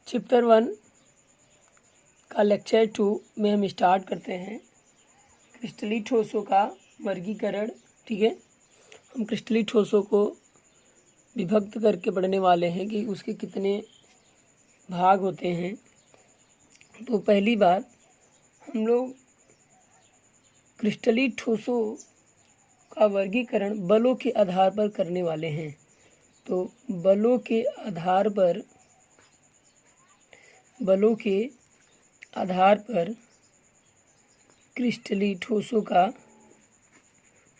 Chapter 1 का lecture 2 में हम स्टार्ट करते हैं क्रिस्टलीय ठोसों का वर्गीकरण। ठीक है, हम क्रिस्टलीय ठोसों को विभक्त करके पढ़ने वाले हैं कि उसके कितने भाग होते हैं। तो पहली बात, हम लोग क्रिस्टलीय ठोसों का वर्गीकरण बलों के आधार पर करने वाले हैं। तो बलों के आधार पर क्रिस्टलीय ठोसों का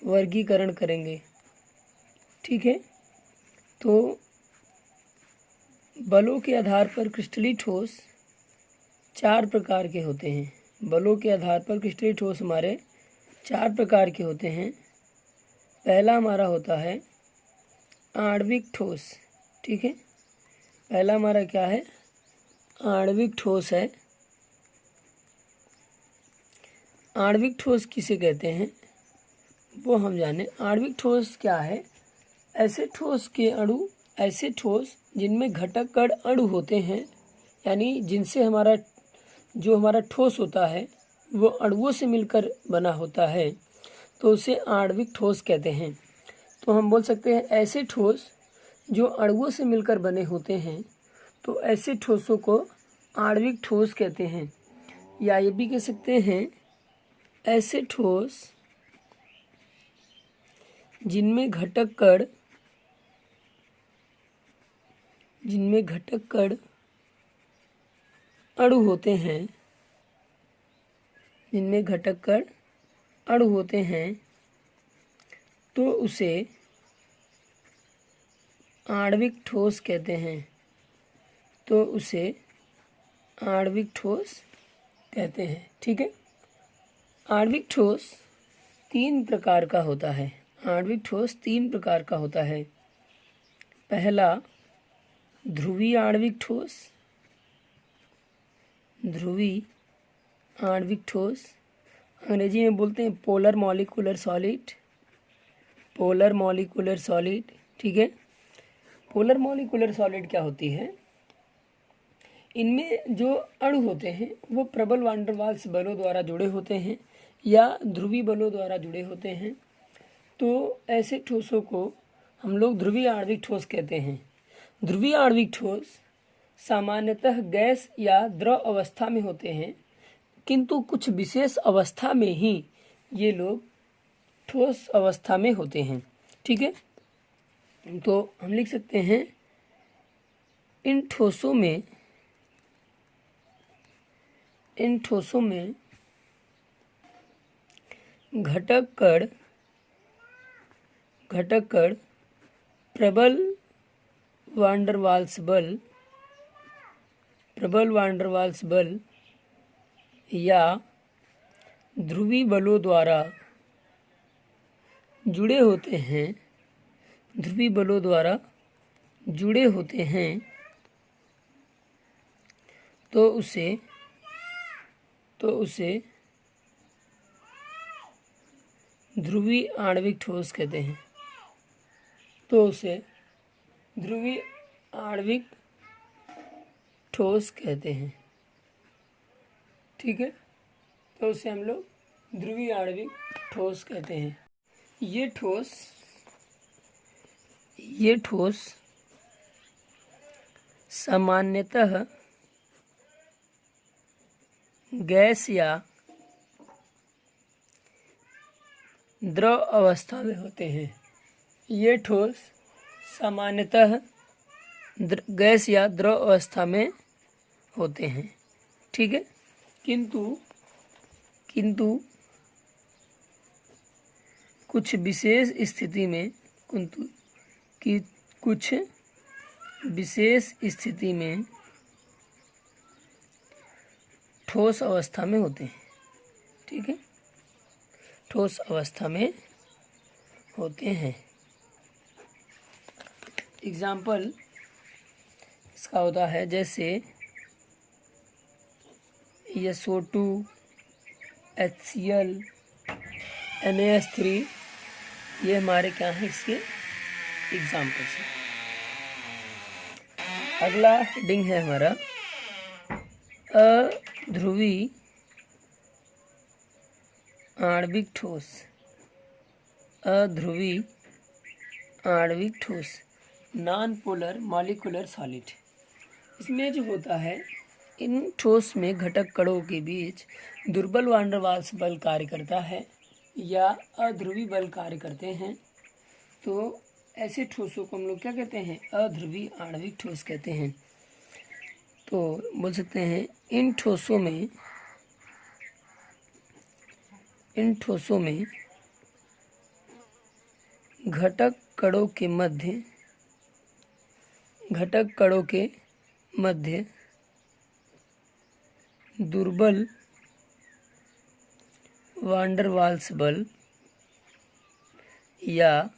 वर्गीकरण करेंगे। ठीक है, तो बलों के आधार पर क्रिस्टलीय ठोस 4 प्रकार के होते हैं। बलों के आधार पर क्रिस्टलीय ठोस हमारे 4 प्रकार के होते हैं। पहला हमारा होता है आणविक ठोस। ठीक है, पहला हमारा क्या है? आणविक ठोस है। आणविक ठोस किसे कहते हैं वो हम जाने। आणविक ठोस क्या है? ऐसे ठोस जिनमें घटक कण अणु होते हैं, यानी जिनसे हमारा ठोस होता है वो अणुओं से मिलकर बना होता है, तो उसे आणविक ठोस कहते हैं। तो हम बोल सकते हैं ऐसे ठोस जो अणुओं से मिलकर बने होते हैं, तो ऐसे ठोसों को आणविक ठोस कहते हैं। या ये भी कह सकते हैं ऐसे ठोस जिनमें घटक कण अणु होते हैं, तो उसे आणविक ठोस कहते हैं। ठीक है, आणविक ठोस 3 प्रकार का होता है। पहला ध्रुवीय आणविक ठोस, अंग्रेजी में बोलते हैं पोलर मॉलिक्यूलर सॉलिड। ठीक है, पोलर मॉलिक्यूलर सॉलिड क्या होती है? इनमें जो अणु होते हैं वो प्रबल वान डेर वाल्स बलों द्वारा जुड़े होते हैं या ध्रुवीय बलों द्वारा जुड़े होते हैं। तो ऐसे ठोसों को हम लोग ध्रुवीय आणविक ठोस कहते हैं। ध्रुवीय आणविक ठोस सामान्यतः गैस या द्रव अवस्था में होते हैं, किंतु कुछ विशेष अवस्था में ही ये लोग ठोस अवस्था में होते हैं। ठीक है, तो हम लिख सकते हैं इन ठोसों में घटक कण प्रबल वान डेर वाल्स बल या ध्रुवीय बलों द्वारा जुड़े होते हैं, तो उसे ध्रुवीय आणविक ठोस कहते हैं। ठीक है, तो उसे हम लोग ध्रुवीय आणविक ठोस कहते हैं। ये ठोस सामान्यतः गैस या द्रव अवस्था में होते हैं। ये ठोस सामान्यतः गैस या द्रव अवस्था में होते हैं। ठीक है, किंतु कुछ विशेष स्थिति में ठोस अवस्था में होते हैं। ठीक है, ठोस अवस्था में होते हैं। एग्जाम्पल इसका होता है जैसे SO2, HCl, NaS3, ये हमारे क्या हैं इसके एग्जाम्पल्स हैं। अगला हेडिंग है हमारा अध्रुवी आणविक ठोस, अध्रुवी आणविक ठोस, नॉन पोलर मॉलिक्यूलर सॉलिड। इसमें जो होता है, इन ठोस में घटक कणों के बीच दुर्बल वान डेर वाल्स बल कार्य करता है या अध्रुवी बल कार्य करते हैं। तो ऐसे ठोसों को हम लोग क्या कहते हैं? अध्रुवी आणविक ठोस कहते हैं। तो बोल सकते हैं इन ठोसों में घटक कणों के मध्य दुर्बल वान डेर वाल्स बल या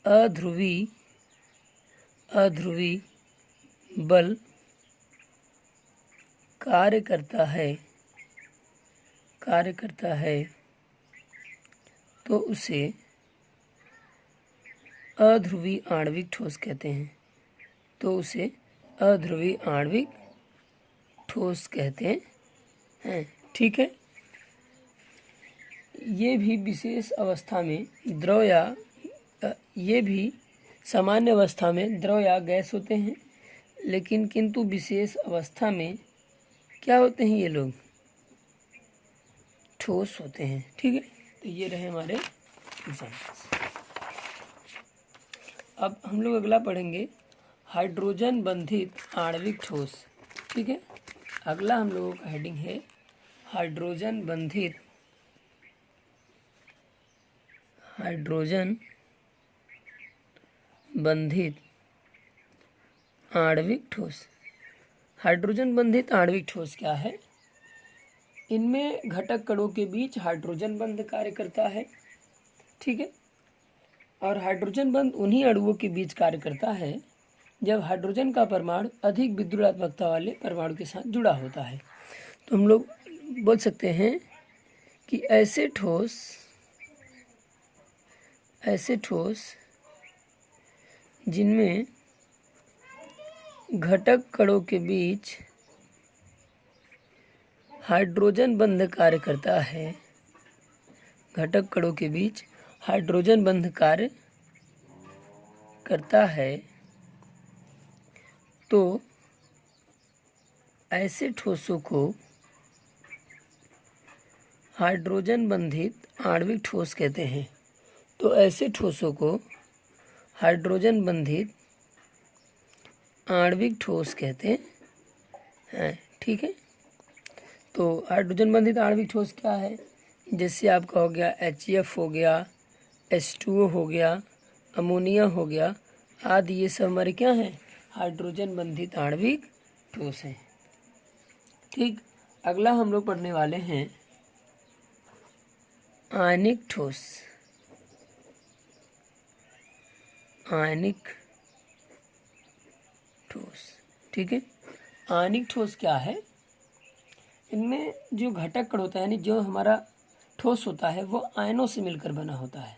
अध्रुवी बल कार्य करता है तो उसे अध्रुवी आणविक ठोस कहते हैं। ठीक है। ये भी विशेष अवस्था में द्रव या ये भी सामान्य अवस्था में द्रव या गैस होते हैं, लेकिन किंतु विशेष अवस्था में क्या होते हैं? ये लोग ठोस होते हैं। ठीक है, तो ये रहे हमारे एग्जाम्पल्स। अब हम लोग अगला पढ़ेंगे हाइड्रोजन बंधित आणविक ठोस। ठीक है, अगला हम लोगों का हेडिंग है हाइड्रोजन बंधित आणविक ठोस। हाइड्रोजन बंधित आणविक ठोस क्या है? इनमें घटक कणों के बीच हाइड्रोजन बंध कार्य करता है। ठीक है, और हाइड्रोजन बंध उन्हीं अणुओं के बीच कार्य करता है जब हाइड्रोजन का परमाणु अधिक विद्युदात्मकता वाले परमाणु के साथ जुड़ा होता है। तो हम लोग बोल सकते हैं कि ऐसे ठोस जिनमें घटक कणों के बीच हाइड्रोजन बंध कार्य करता है, घटक कणों के बीच हाइड्रोजन बंध कार्य करता है, तो ऐसे ठोसों को हाइड्रोजन बंधित आणविक ठोस कहते हैं। तो ऐसे ठोसों को हाइड्रोजन बंधित आणविक ठोस कहते हैं। ठीक है, तो हाइड्रोजन बंधित आणविक ठोस क्या है? जैसे आपका हो गया HF हो गया, H2O हो गया, अमोनिया हो गया आदि, ये सब हमारे क्या हैं? हाइड्रोजन बंधित आणविक ठोस हैं। ठीक, अगला हम लोग पढ़ने वाले हैं आयनिक ठोस। ठीक है, आयनिक ठोस क्या है? इनमें जो घटक कण होता है, यानी जो हमारा ठोस होता है, वो आयनों से मिलकर बना होता है।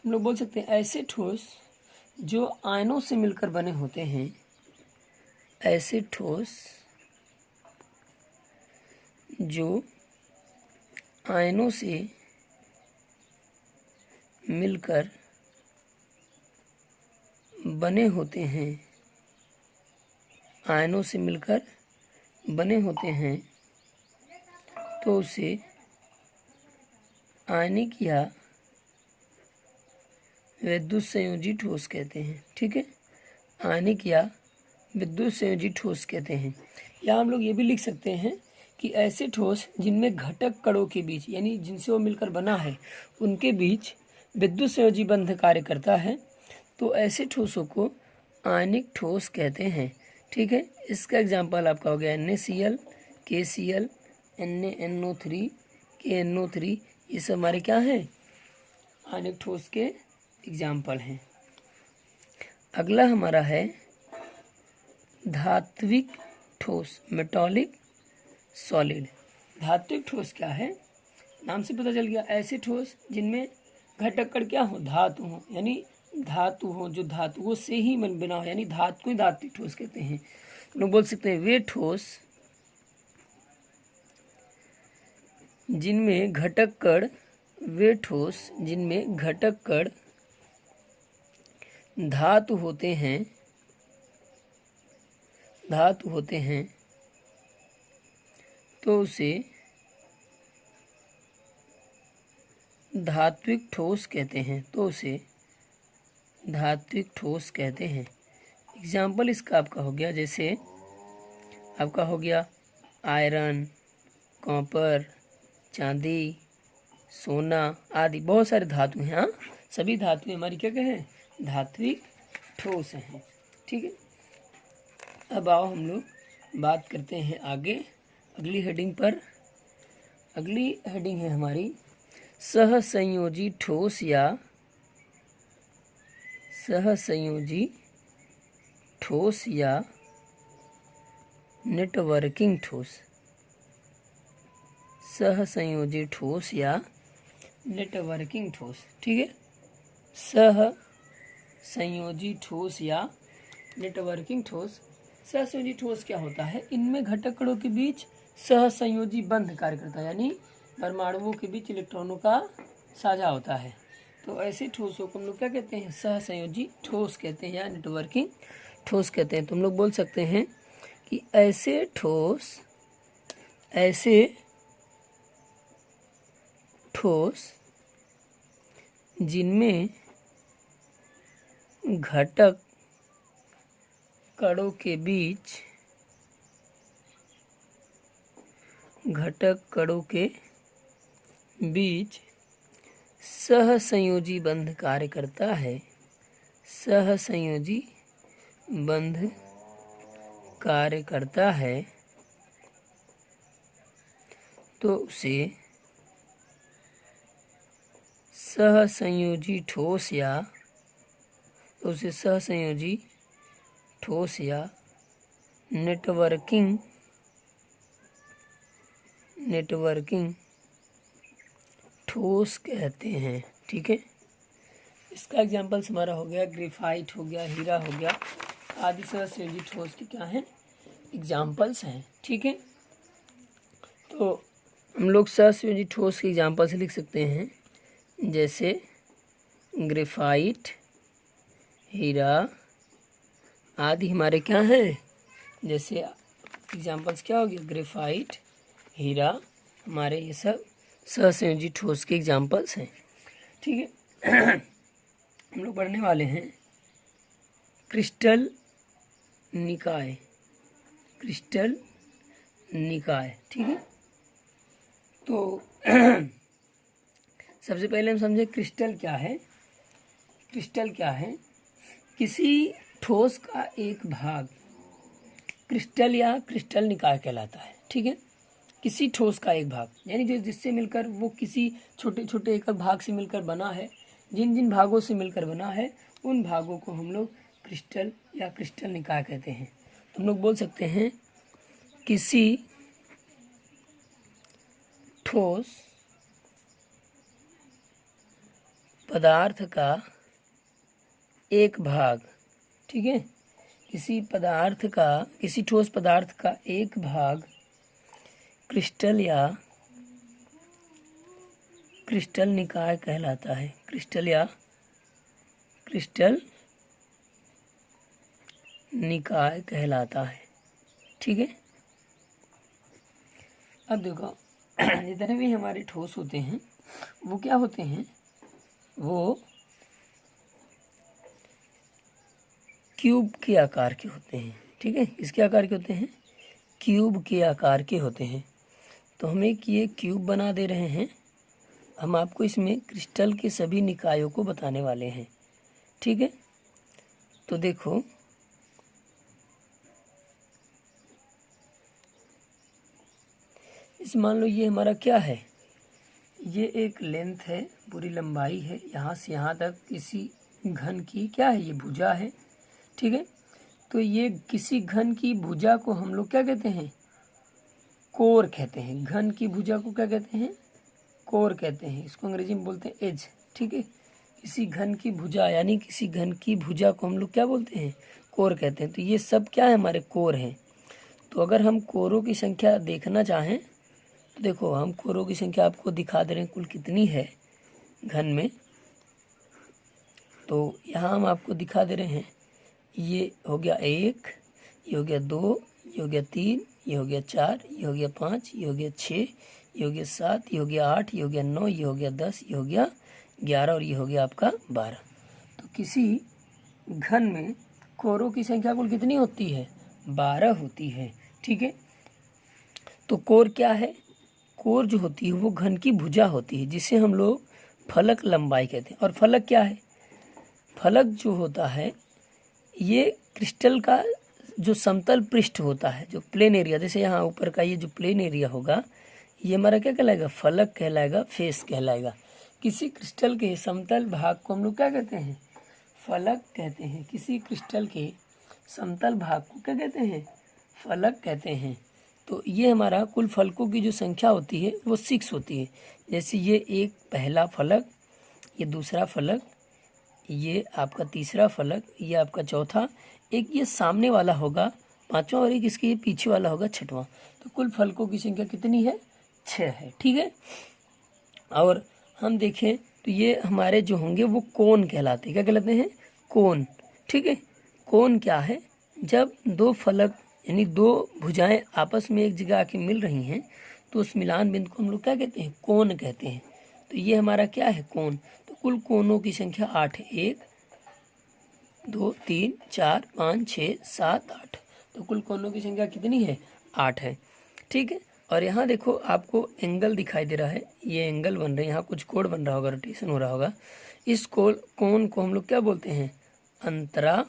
हम लोग बोल सकते हैं ऐसे ठोस जो आयनों से मिलकर बने होते हैं, ऐसे ठोस जो आयनों से मिलकर बने होते हैं, आयनों से मिलकर बने होते हैं, तो उसे आयनिक या विद्युत संयोजी ठोस कहते हैं। ठीक है, आयनिक या विद्युत संयोजी ठोस कहते हैं। या हम लोग ये भी लिख सकते हैं कि ऐसे ठोस जिनमें घटक कणों के बीच, यानी जिनसे वो मिलकर बना है, उनके बीच विद्युत संयोजी बंध कार्य करता है, तो ऐसे ठोसों को आयनिक ठोस कहते हैं। ठीक है, इसका एग्जाम्पल आपका हो गया NaCl, KCl, NaNO3, KNO3, ये सब हमारे क्या हैं? आयनिक ठोस के एग्जाम्पल हैं। अगला हमारा है धात्विक ठोस, मेटॉलिक सॉलिड। धात्विक ठोस क्या है? नाम से पता चल गया, ऐसे ठोस जिनमें घटक कण क्या हो? धातु हो, यानी धातु हो, जो धातुओं से ही बना हो, यानी धातु को ही धात्विक ठोस कहते हैं। लोग बोल सकते हैं वे ठोस जिनमें घटक कण वे ठोस जिनमें घटक कण धातु होते हैं तो उसे धात्विक ठोस कहते हैं। एग्जाम्पल इसका आपका हो गया, जैसे आपका हो गया आयरन, कॉपर, चांदी, सोना आदि बहुत सारे धातु हैं। हाँ, सभी धातुएं हमारी क्या कहें, धात्विक ठोस हैं। ठीक है, अब आओ हम लोग बात करते हैं आगे अगली हेडिंग पर। अगली हेडिंग है हमारी सहसंयोजी ठोस या नेटवर्किंग ठोस। सहसंयोजी ठोस या नेटवर्किंग ठोस। ठीक है, सहसंयोजी ठोस या नेटवर्किंग ठोस। सहसंयोजी ठोस क्या होता है, इनमें घटक कणों के बीच सहसंयोजी बंध कार्य करता है, यानी परमाणुओं के बीच इलेक्ट्रॉनों का साझा होता है। तो ऐसे ठोसों को हम लोग क्या कहते हैं, सहसंयोजी ठोस कहते हैं या नेटवर्किंग ठोस कहते हैं। तो हम लोग बोल सकते हैं कि ऐसे ठोस जिनमें घटक कणों के बीच सहसंयोजी बंध कार्य करता है, सहसंयोजी बंध कार्य करता है, तो उसे सहसंयोजी ठोस या नेटवर्किंग ठोस कहते हैं। ठीक है, इसका एग्जाम्पल्स हमारा हो गया ग्रेफाइट, हो गया हीरा, हो गया आदि सहसंयोजी ठोस के क्या हैं, एग्जाम्पल्स हैं। ठीक है, तो हम लोग सहसंयोजी ठोस के एग्जाम्पल से लिख सकते हैं, जैसे ग्रेफाइट, हीरा आदि हमारे क्या हैं, जैसे एग्जाम्पल्स क्या हो गया, ग्रेफाइट, हीरा, हमारे ये सब सहसंयोजी ठोस के एग्जाम्पल्स हैं। ठीक है, हम लोग पढ़ने वाले हैं क्रिस्टल निकाय। ठीक है, तो सबसे पहले हम समझे क्रिस्टल क्या है। किसी ठोस का एक भाग क्रिस्टल या क्रिस्टल निकाय कहलाता है। ठीक है, किसी ठोस का एक भाग यानी जो जिससे मिलकर वो किसी छोटे छोटे एक भाग से मिलकर बना है, जिन भागों से मिलकर बना है उन भागों को हम लोग क्रिस्टल या क्रिस्टल निकाय कहते हैं। तो हम लोग बोल सकते हैं किसी ठोस पदार्थ का एक भाग, ठीक है, किसी ठोस पदार्थ का एक भाग क्रिस्टल या क्रिस्टल निकाय कहलाता है। क्रिस्टल या क्रिस्टल निकाय कहलाता है। ठीक है, अब देखो जितने भी हमारे ठोस होते हैं वो क्या होते हैं, वो क्यूब के आकार के होते हैं। ठीक है, किसके आकार के होते हैं, क्यूब के आकार के होते हैं। तो हम एक ये क्यूब बना दे रहे हैं, हम आपको इसमें क्रिस्टल के सभी निकायों को बताने वाले हैं। ठीक है, तो देखो इस मान लो ये हमारा क्या है, ये एक लेंथ है, पूरी लंबाई है, यहाँ से यहाँ तक किसी घन की क्या है, ये भुजा है। ठीक है, तो ये किसी घन की भुजा को हम लोग क्या कहते हैं, कोर कहते हैं। घन की भुजा को क्या कहते हैं, कोर कहते हैं। इसको अंग्रेजी में बोलते हैं एज। ठीक है, किसी घन की भुजा यानी किसी घन की भुजा को हम लोग क्या बोलते हैं, कोर कहते हैं। तो ये सब क्या है, हमारे कोर हैं। तो अगर हम कोरों की संख्या देखना चाहें तो देखो हम कोरों की संख्या आपको दिखा दे रहे हैं कुल कितनी है घन में। तो यहाँ हम आपको दिखा दे रहे हैं, ये हो गया 1, ये हो गया 2, ये हो गया 3, ये हो गया 4, ये हो गया 5, ये हो गया 6, ये हो गया 7, ये हो गया 8, ये हो गया 9, ये हो गया 10, ये हो गया 11 और ये हो गया आपका 12। तो किसी घन में कोरों की संख्या कुल कितनी होती है? 12 होती है। ठीक है, तो कोर क्या है? कोर जो होती है वो घन की भुजा होती है, जिसे हम लोग फलक लंबाई कहते हैं। और फलक क्या है? फलक जो होता है ये क्रिस्टल का जो समतल पृष्ठ होता है, जो प्लेन एरिया, जैसे यहाँ ऊपर का ये जो प्लेन एरिया होगा ये हमारा क्या कहलाएगा? फलक कहलाएगा, फेस कहलाएगा। किसी क्रिस्टल के समतल भाग को हम लोग क्या कहते हैं? फलक कहते हैं। किसी क्रिस्टल के समतल भाग को क्या कहते हैं? फलक कहते हैं। तो ये हमारा कुल फलकों की जो संख्या होती है वो 6 होती है। जैसे ये एक पहला फलक, ये दूसरा फलक, ये आपका तीसरा फलक, ये आपका चौथा, एक ये सामने वाला होगा 5वां और एक इसके ये पीछे वाला होगा 6वां। तो कुल फलकों की संख्या कितनी है? 6 है। ठीक है, और हम देखें तो ये हमारे जो होंगे वो कोन कहलाते हैं। क्या कहलाते हैं? कोन। ठीक है, कोन क्या है? जब दो फलक यानी दो भुजाएं आपस में एक जगह आके मिल रही हैं तो उस मिलान बिंदु को हम लोग क्या कहते हैं? कोन कहते हैं। तो ये हमारा क्या है? कोन। तो कुल कोनों की संख्या 8 है। 1 2 3 4 5 6 7 8। तो कुल कोनों की संख्या कितनी है? 8 है। ठीक है, और यहाँ देखो आपको एंगल दिखाई दे रहा है, ये एंगल बन रहे हैं, यहाँ कुछ कोण बन रहा होगा, रोटेशन हो रहा होगा। इस कोण को हम लोग क्या बोलते हैं? अंतरा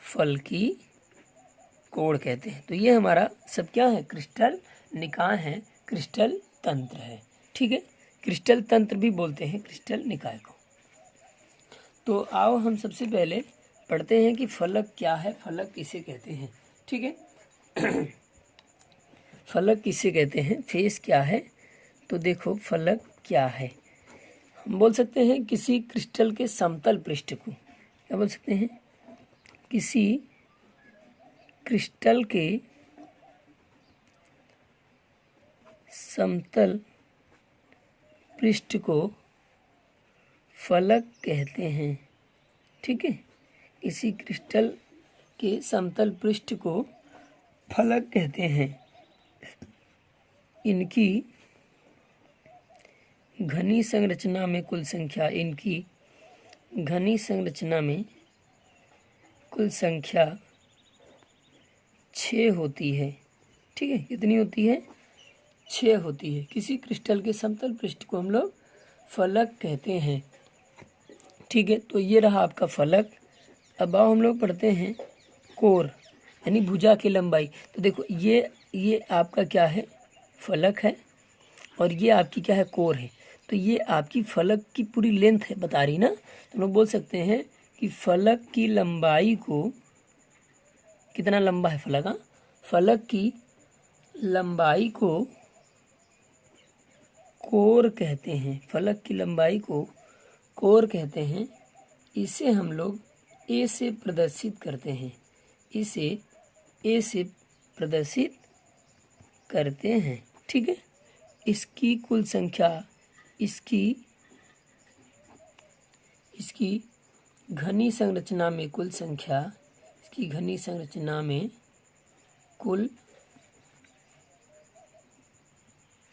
फलकी कोण कहते हैं। तो ये हमारा सब क्या है? क्रिस्टल निकाय है, क्रिस्टल तंत्र है। ठीक है, क्रिस्टल तंत्र भी बोलते हैं क्रिस्टल निकाय को। तो आओ हम सबसे पहले पढ़ते हैं कि फलक क्या है, फलक किसे कहते हैं। ठीक है फलक किसे कहते हैं, फेस क्या है? तो देखो फलक क्या है, हम बोल सकते हैं किसी क्रिस्टल के समतल पृष्ठ को, क्या बोल सकते हैं? किसी क्रिस्टल के समतल पृष्ठ को फलक कहते हैं। ठीक है, किसी क्रिस्टल के समतल पृष्ठ को फलक कहते हैं। इनकी घनी संरचना में कुल संख्या, इनकी घनी संरचना में कुल संख्या 6 होती है। ठीक है, कितनी होती है? 6 होती है। किसी क्रिस्टल के समतल पृष्ठ को हम लोग फलक कहते हैं। ठीक है, तो ये रहा आपका फलक। अब आओ हम लोग पढ़ते हैं कोर यानी भुजा की लंबाई। तो देखो ये आपका क्या है? फलक है, और ये आपकी क्या है? कोर है। तो ये आपकी फलक की पूरी लेंथ है बता रही ना। तो हम लोग बोल सकते हैं कि फलक की लंबाई को, कितना लंबा है फलक? हाँ, फलक की लंबाई को कोर कहते हैं। फलक की लंबाई को कोर कहते हैं। इसे हम लोग ए से प्रदर्शित करते हैं। इसे ए से प्रदर्शित करते हैं। ठीक है, इसकी कुल संख्या, इसकी घनी संरचना में कुल संख्या, इसकी घनी संरचना में कुल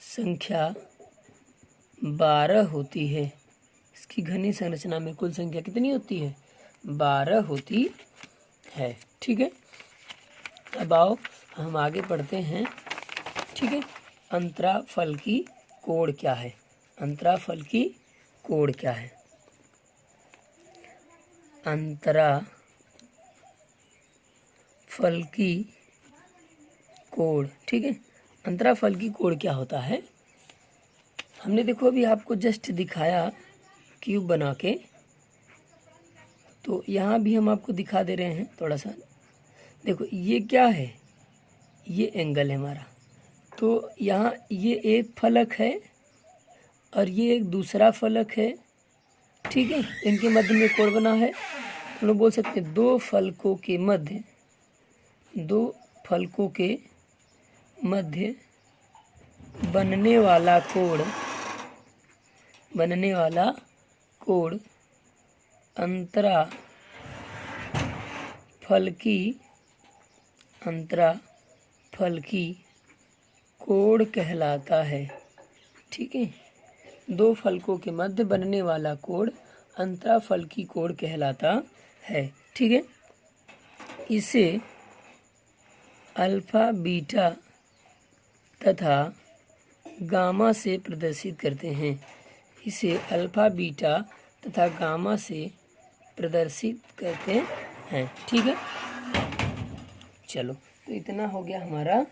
संख्या 12 होती है। इसकी घनी संरचना में कुल संख्या कितनी होती है? 12 होती है। ठीक है, अब आओ हम आगे पढ़ते हैं। ठीक है, अंतराफलकी कोण क्या है? अंतराफलकी कोण क्या है? अंतराफलकी कोण। ठीक है, अंतराफलकी कोण क्या होता है? हमने देखो अभी आपको जस्ट दिखाया क्यूब बना के, तो यहाँ भी हम आपको दिखा दे रहे हैं थोड़ा सा। देखो ये क्या है? ये एंगल है हमारा। तो यहाँ ये एक फलक है और ये एक दूसरा फलक है। ठीक है, इनके मध्य में कोण बना है। हम लोग बोल सकते हैं दो फलकों के मध्य बनने वाला कोण अंतरा फलकी कोण कहलाता है। ठीक है, दो फलकों के मध्य बनने वाला कोण अंतराफलकी कोण कहलाता है। ठीक है, इसे अल्फा बीटा तथा गामा से प्रदर्शित करते हैं। इसे अल्फा बीटा तथा गामा से प्रदर्शित करते हैं। ठीक है, चलो तो इतना हो गया हमारा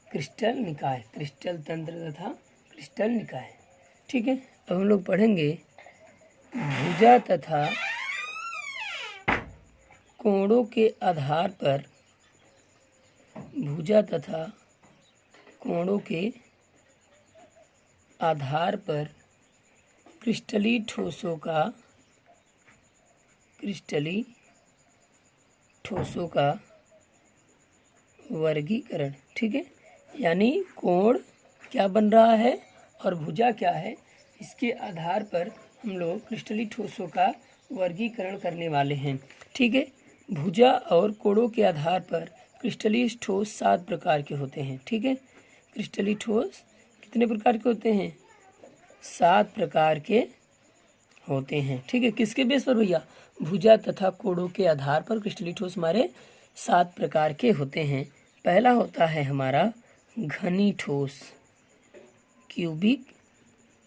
क्रिस्टल निकाय, क्रिस्टल तंत्र तथा क्रिस्टल निकाय। ठीक है, अब हम लोग पढ़ेंगे भुजा तथा कोणों के आधार पर, भुजा तथा कोणों के आधार पर क्रिस्टली ठोसों का वर्गीकरण। ठीक है, यानी कोण क्या बन रहा है और भुजा क्या है, इसके आधार पर हम लोग क्रिस्टली ठोसों का वर्गीकरण करने वाले हैं। ठीक है, भुजा और कोणों के आधार पर क्रिस्टली ठोस 7 प्रकार के होते हैं। ठीक है, क्रिस्टली ठोस कितने प्रकार के होते हैं? 7 प्रकार के होते हैं। ठीक है, किसके बेस पर भैया? भुजा तथा कोणों के आधार पर क्रिस्टली ठोस हमारे 7 प्रकार के होते हैं। पहला होता है हमारा घनी ठोस, क्यूबिक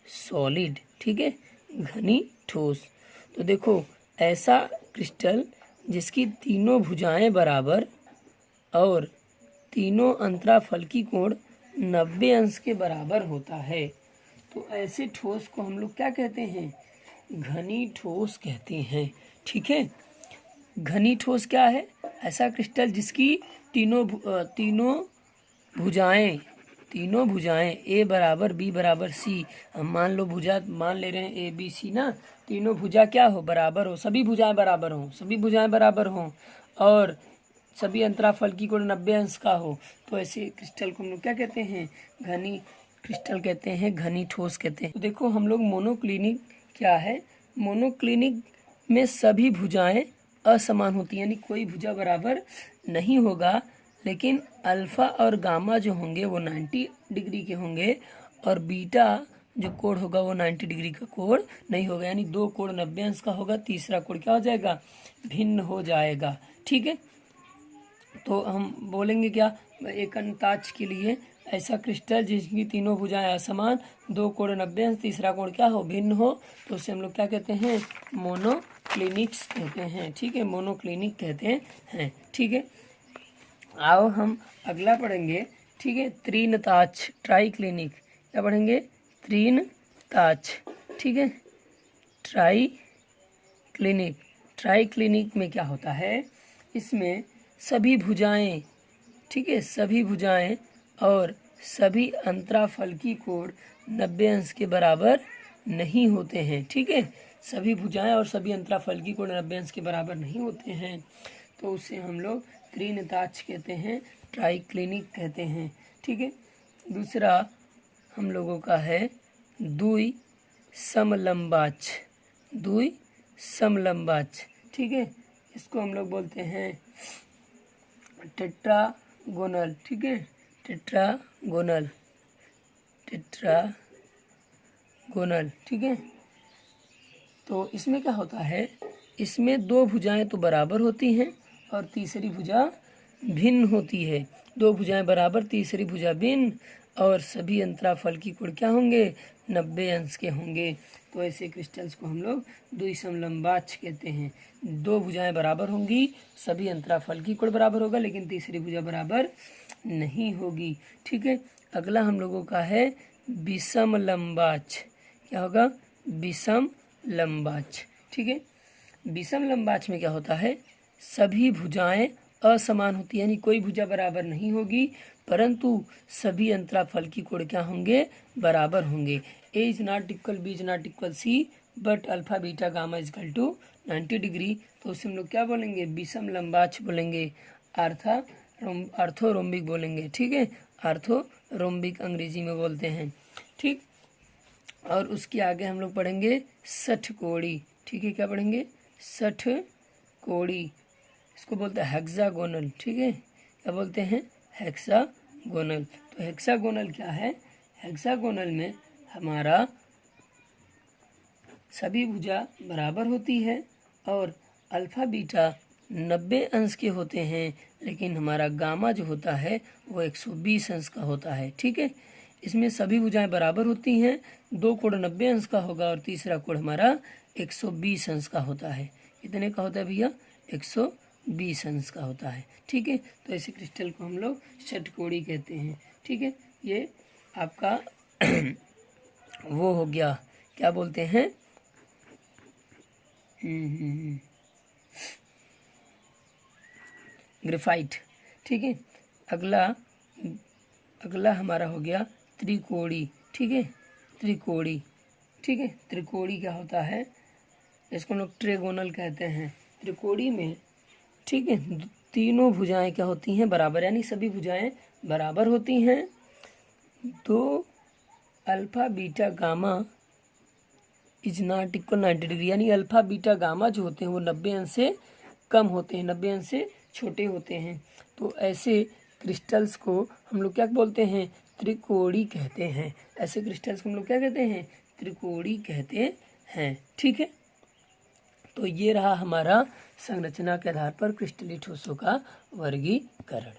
सॉलिड। ठीक है, घनी ठोस। तो देखो, ऐसा क्रिस्टल जिसकी तीनों भुजाएं बराबर और तीनों अंतराफलकी कोण 90 अंश के बराबर होता है, तो ऐसे ठोस को हम लोग क्या कहते हैं? घनी ठोस कहते हैं। ठीक है, घनी ठोस क्या है? ऐसा क्रिस्टल जिसकी तीनों भुजाएं ए बराबर बी बराबर सी, हम मान लो भुजा मान ले रहे हैं ए बी सी ना, तीनों भुजा क्या हो? बराबर हो, सभी भुजाएं बराबर हों और सभी अंतराफलकी कोण 90 अंश का हो, तो ऐसे क्रिस्टल को हम लोग क्या कहते हैं? घनी क्रिस्टल कहते हैं, घनी ठोस कहते हैं। तो देखो, हम लोग मोनोक्लिनिक क्या है? मोनोक्लिनिक में सभी भुजाएं असमान होती हैं, यानी कोई भुजा बराबर नहीं होगा, लेकिन अल्फा और गामा जो होंगे वो 90 डिग्री के होंगे और बीटा जो कोण होगा वो 90 डिग्री का कोण नहीं होगा, यानी 2 कोण 90 अंश का होगा, तीसरा कोण क्या हो जाएगा? भिन्न हो जाएगा। ठीक है, तो हम बोलेंगे क्या? एक अंताक्ष के लिए ऐसा क्रिस्टल जिसकी तीनों भुजाएं असमान, 2 कोण 90 अंश, तीसरा कोण क्या हो? भिन्न हो, तो उसे हम लोग क्या कहते हैं? मोनोक्लिनिक्स कहते हैं। ठीक है, मोनोक्लिनिक कहते हैं। ठीक है, आओ हम अगला पढ़ेंगे। ठीक है, त्रिनताक्ष, ट्राइक्लिनिक। क्या पढ़ेंगे? त्रिनताक्ष। ठीक है, ट्राइक्लिनिक में क्या होता है? इसमें सभी भुजाएं, ठीक है, सभी भुजाएं और सभी अंतराफलकी कोण 90 अंश के बराबर नहीं होते हैं। ठीक है, सभी भुजाएं और सभी अंतराफलकी कोण 90 अंश के बराबर नहीं होते हैं, तो उसे हम लोग त्रिनताक्ष कहते हैं, ट्राइक्लिनिक कहते हैं। ठीक है, दूसरा हम लोगों का है द्विसमलंबाक्ष। ठीक है, इसको हम लोग बोलते हैं टेट्रागोनल। ठीक है, टेट्रागोनल। ठीक है, तो इसमें क्या होता है? इसमें 2 भुजाएं तो बराबर होती हैं और तीसरी भुजा भिन्न होती है। 2 भुजाएं बराबर, तीसरी भुजा भिन्न, और सभी अंतराफलकी कोण क्या होंगे? 90 अंश के होंगे, तो ऐसे क्रिस्टल्स को हम लोग द्विसमलंबाक्ष कहते हैं। 2 भुजाएं बराबर होंगी, सभी अंतराफलकी कोण बराबर होगा, लेकिन तीसरी भुजा बराबर नहीं होगी। ठीक है, अगला हम लोगों का है विषमलंबाक्ष। क्या होगा? विषमलंबाक्ष। ठीक है, विषमलंबाक्ष में क्या होता है? सभी भुजाएं असमान होती है, यानी कोई भुजा बराबर नहीं होगी, परंतु सभी अंतराफलकी कोण क्या होंगे? बराबर होंगे। A is not equal, B is not equal C, but alpha beta gamma is equal to 90 degree, तो उसे हम लोग क्या बोलेंगे? विषमलंबाक्ष बोलेंगे। अर्थात आर्थोरोम्बिक बोलेंगे, ठीक है, आर्थोरोम्बिक अंग्रेजी में बोलते हैं, ठीक। और उसके आगे हम लोग पढ़ेंगे षटकोणी, ठीक है, क्या पढ़ेंगे, षटकोणी, इसको बोलते हैं हेक्सागोनल, ठीक है, क्या बोलते हैं, हेक्सागोनल। तो हेक्सागोनल क्या है, हेक्सागोनल में हमारा सभी भुजा बराबर होती है और अल्फा बीटा 90 अंश के होते हैं, लेकिन हमारा गामा जो होता है वो 120 अंश का होता है, ठीक है। इसमें सभी भुजाएं बराबर होती हैं, दो कोण 90 अंश का होगा और तीसरा कोण हमारा 120 अंश का होता है। कितने का होता है भैया, 120 अंश का होता है, ठीक है। तो ऐसे क्रिस्टल को हम लोग षटकोणी कहते हैं, ठीक है। ये आपका वो हो गया, क्या बोलते हैं, ग्रेफाइट, ठीक है। अगला हमारा हो गया त्रिकोणी, ठीक है, त्रिकोणी, ठीक है। त्रिकोणी क्या होता है, इसको हम लोग ट्रेगोनल कहते हैं। त्रिकोणी में, ठीक है, तीनों भुजाएं क्या होती हैं, बराबर, यानी सभी भुजाएं बराबर होती हैं। तो alpha beta gamma is not equal 90 degree, यानी अल्फा बीटा गामा जो होते हैं वो 90 अंश से कम होते हैं, 90 अंश से छोटे होते हैं। तो ऐसे क्रिस्टल्स को हम लोग क्या बोलते हैं, त्रिकोणी कहते हैं। ऐसे क्रिस्टल्स को हम लोग क्या कहते हैं, त्रिकोणी कहते हैं, ठीक है। तो ये रहा हमारा संरचना के आधार पर क्रिस्टलीय ठोसों का वर्गीकरण।